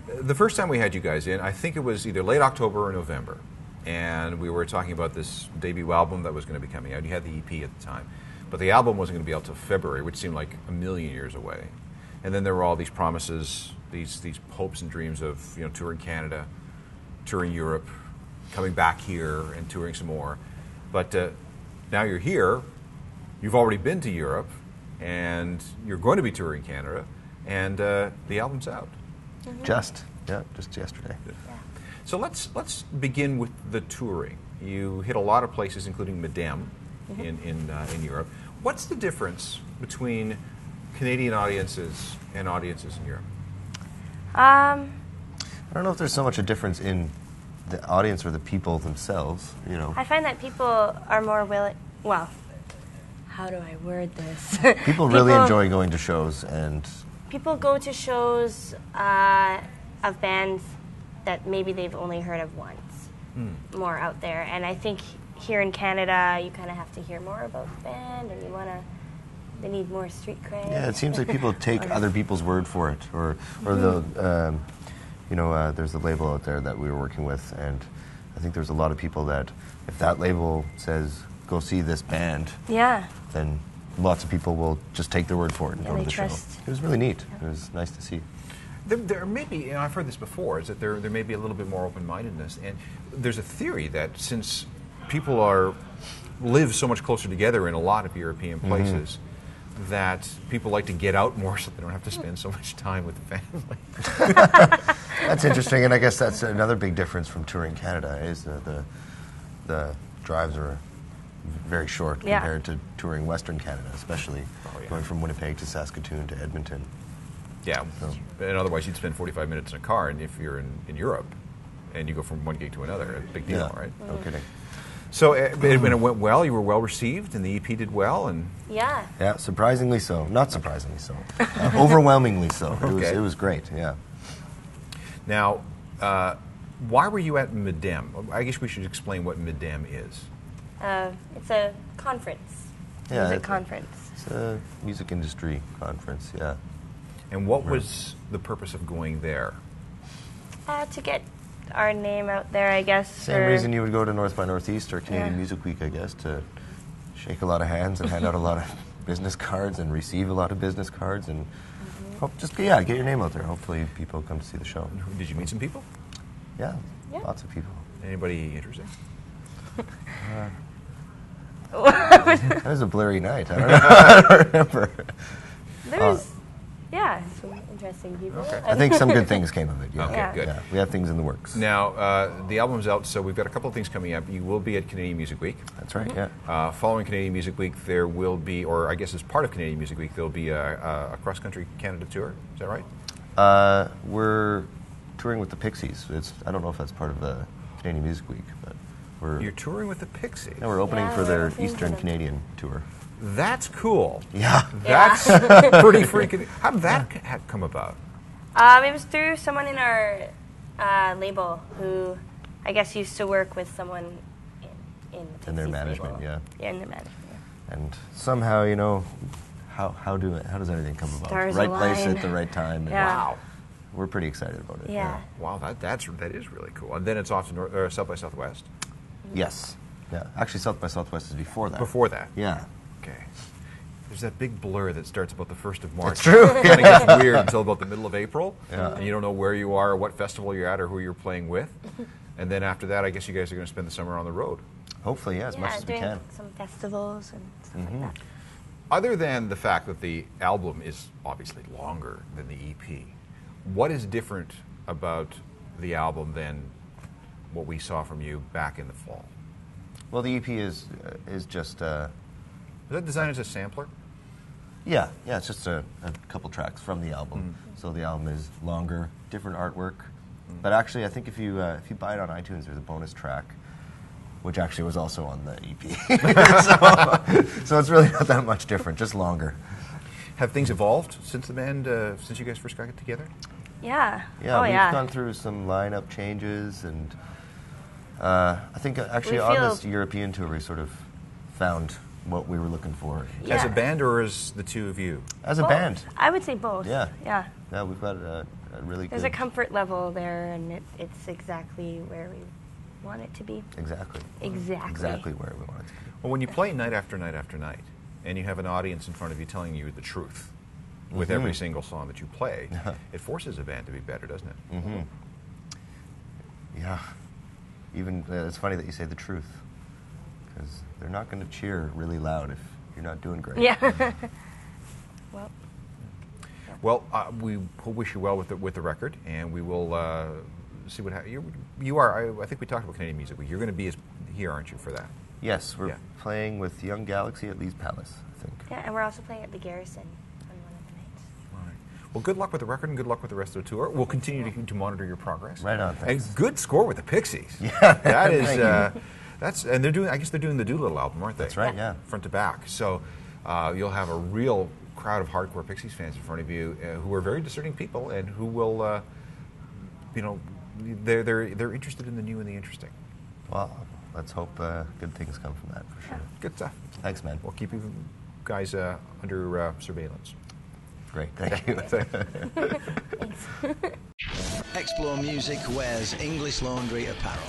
The first time we had you guys in, I think it was either late October or November, and we were talking about this debut album that was going to be coming out. You had the EP at the time, but the album wasn't going to be out till February, which seemed like a million years away. And then there were all these promises, these hopes and dreams of touring Canada, touring Europe, coming back here and touring some more. But now you're here. You've already been to Europe, and you're going to be touring Canada, and the album's out. Mm-hmm. Just yesterday. Yeah. So let's begin with the touring. You hit a lot of places, including Madame, in Europe. What's the difference between Canadian audiences and audiences in Europe? I don't know if there's so much a difference in the audience or the people themselves. I find that people are more willing. Well, how do I word this? People really enjoy going to shows, and people go to shows of bands that maybe they've only heard of once, more out there. And I think here in Canada, you kind of have to hear more about the band, and they need more street cred. Yeah, it seems like people take other people's word for it, or there's a label out there that we were working with, and I think there's a lot of people that if that label says go see this band, then lots of people will just take their word for it and go to the show. It was really neat. It was nice to see. There may be, I've heard this before, is that there may be a little bit more open-mindedness, and there's a theory that since people live so much closer together in a lot of European places, that people like to get out more so they don't have to spend so much time with the family. That's interesting, and I guess that's another big difference from touring Canada is the drives are very short compared to touring Western Canada, especially going from Winnipeg to Saskatoon to Edmonton. Yeah, and otherwise you'd spend 45 minutes in a car, and if you're in Europe and you go from one gig to another, a big deal, right? No kidding. So it went well, you were well received, and the EP did well, and... Yeah, surprisingly so. Not surprisingly so. Overwhelmingly so. It was great, yeah. Now, why were you at Madame? I guess we should explain what Madame is. It's a conference. Music conference. It's a music industry conference, yeah. And what was the purpose of going there? To get our name out there, I guess. Same reason you would go to North by Northeast or Canadian Music Week, I guess, to shake a lot of hands and hand out a lot of business cards and receive a lot of business cards and get your name out there. Hopefully people come to see the show. Did you meet some people? Yeah, lots of people. Anybody interesting? That was a blurry night. I don't know. I don't remember. There was, some interesting people. Okay. I think some good things came of it. Yeah. Okay, good. Yeah, we have things in the works. Now, the album's out, so we've got a couple of things coming up. You will be at Canadian Music Week. That's right, yeah. Following Canadian Music Week, there will be, or I guess as part of Canadian Music Week, there'll be a cross-country Canada tour. Is that right? We're touring with the Pixies. I don't know if that's part of the Canadian Music Week, but You're touring with the Pixies? Yeah, we're opening for their Eastern Canadian tour. That's cool. Yeah. That's pretty freaking... How did that come about? It was through someone in our label who I guess used to work with someone in their management, label. Yeah, in their management, And somehow, how does everything come about? Stars right align. place at the right time. Wow. We're pretty excited about it. Yeah. Wow, that is really cool. And then it's off to South by Southwest. Yes. Yeah. Actually, South by Southwest is before that. Before that? Yeah. Okay. There's that big blur that starts about the 1st of March. It's true. It kind of gets weird until about the middle of April. Yeah. And you don't know where you are or what festival you're at or who you're playing with. And then after that, I guess you guys are going to spend the summer on the road. Hopefully, as much as we can. Some festivals and stuff like that. Other than the fact that the album is obviously longer than the EP, what is different about the album than what we saw from you back in the fall? Well, the EP is just... Is that designed as a sampler? Yeah, it's just a couple tracks from the album. So the album is longer, different artwork. But actually, I think if you buy it on iTunes, there's a bonus track, which actually was also on the EP. so it's really not that much different, just longer. Have things evolved since the band, since you guys first got together? Yeah. Yeah, we've gone through some lineup changes, and I think actually on this European tour we sort of found what we were looking for. As a band or as the two of you? As a band. I would say both. Yeah. Yeah. Yeah, we've got a really There's good... a comfort level there, and it's exactly where we want it to be. Exactly. Exactly. Exactly where we want it to be. Well, when you play night after night after night, and you have an audience in front of you telling you the truth with every single song that you play, it forces a band to be better, doesn't it? Mm-hmm. Yeah. Even, it's funny that you say the truth, because they're not going to cheer really loud if you're not doing great. Yeah. Well, we wish you well with the record, and we will see what happens. You are. I think we talked about Canadian Music Week. You're going to be here, aren't you, for that? Yes, we're playing with Young Galaxy at Lee's Palace, I think. Yeah, and we're also playing at the Garrison on one of the nights. All right. Well, good luck with the record, and good luck with the rest of the tour. We'll continue to monitor your progress. Right on, thanks. And good score with the Pixies. Yeah, that is. thank you. And they're doing. I guess they're doing the Doolittle album, aren't they? That's right. Yeah. Front to back. So you'll have a real crowd of hardcore Pixies fans in front of you, who are very discerning people, and who will, they're interested in the new and the interesting. Well, let's hope good things come from that, for sure. Good stuff. Thanks, man. We'll keep you guys under surveillance. Great, thank you. Thanks. Explore Music wears English Laundry apparel.